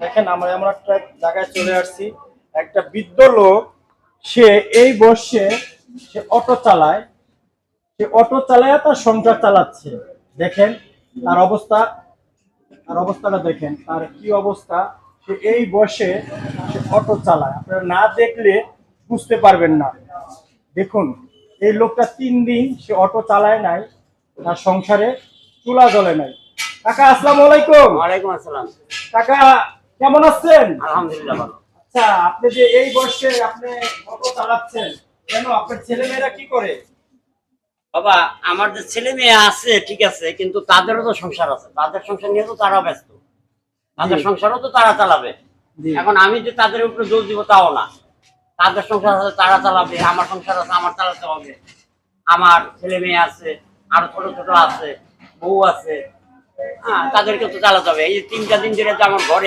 দেখেন আমরা এমন একটা জায়গায় চলে আসছি। একটা বৃদ্ধ লোক, সে এই বয়সে সে অটো চালায়। সে অটো চালায় তার সংসার চালাচ্ছে। দেখেন তার অবস্থা, তার অবস্থাটা দেখেন, তার কি অবস্থা। সে এই বয়সে সে অটো চালায়, আপনারা না দেখলে বুঝতে পারবেন না। দেখুন এই লোকটা 3 দিন সে অটো চালায় নাই, তার সংসারে চুলা জ্বলে নাই। কাকা আসসালামু আলাইকুম। ওয়ালাইকুম আসসালাম। কাকা কেমন আছেন? আলহামদুলিল্লাহ ভালো। আচ্ছা, আপনি যে এই বয়সে আপনি অটো চালাচ্ছেন, কেন? আপনার ছেলে মেয়েরা কি করে? বাবা, আমার যে ছেলে মেয়ে আছে ঠিক আছে, কিন্তু তাদেরও তো সংসার আছে, তাদের সংসার নিয়ে তো তারা ব্যস্ত, তাদের সংসারও তো তারা চালাবে। এখন আমি যে তাদের উপরে জোর দিব তাও না, তাদের সংসার আছে তারা চালাবে, আমার সংসার আছে আমার চালাতে হবে। আমার ছেলে মেয়ে আছে, আরো ছোট ছোট আছে, বউ আছে, হ্যাঁ তাদেরকে তো চালাতে হবে। এই যে 3টা দিন ধরে যে আমার ঘরে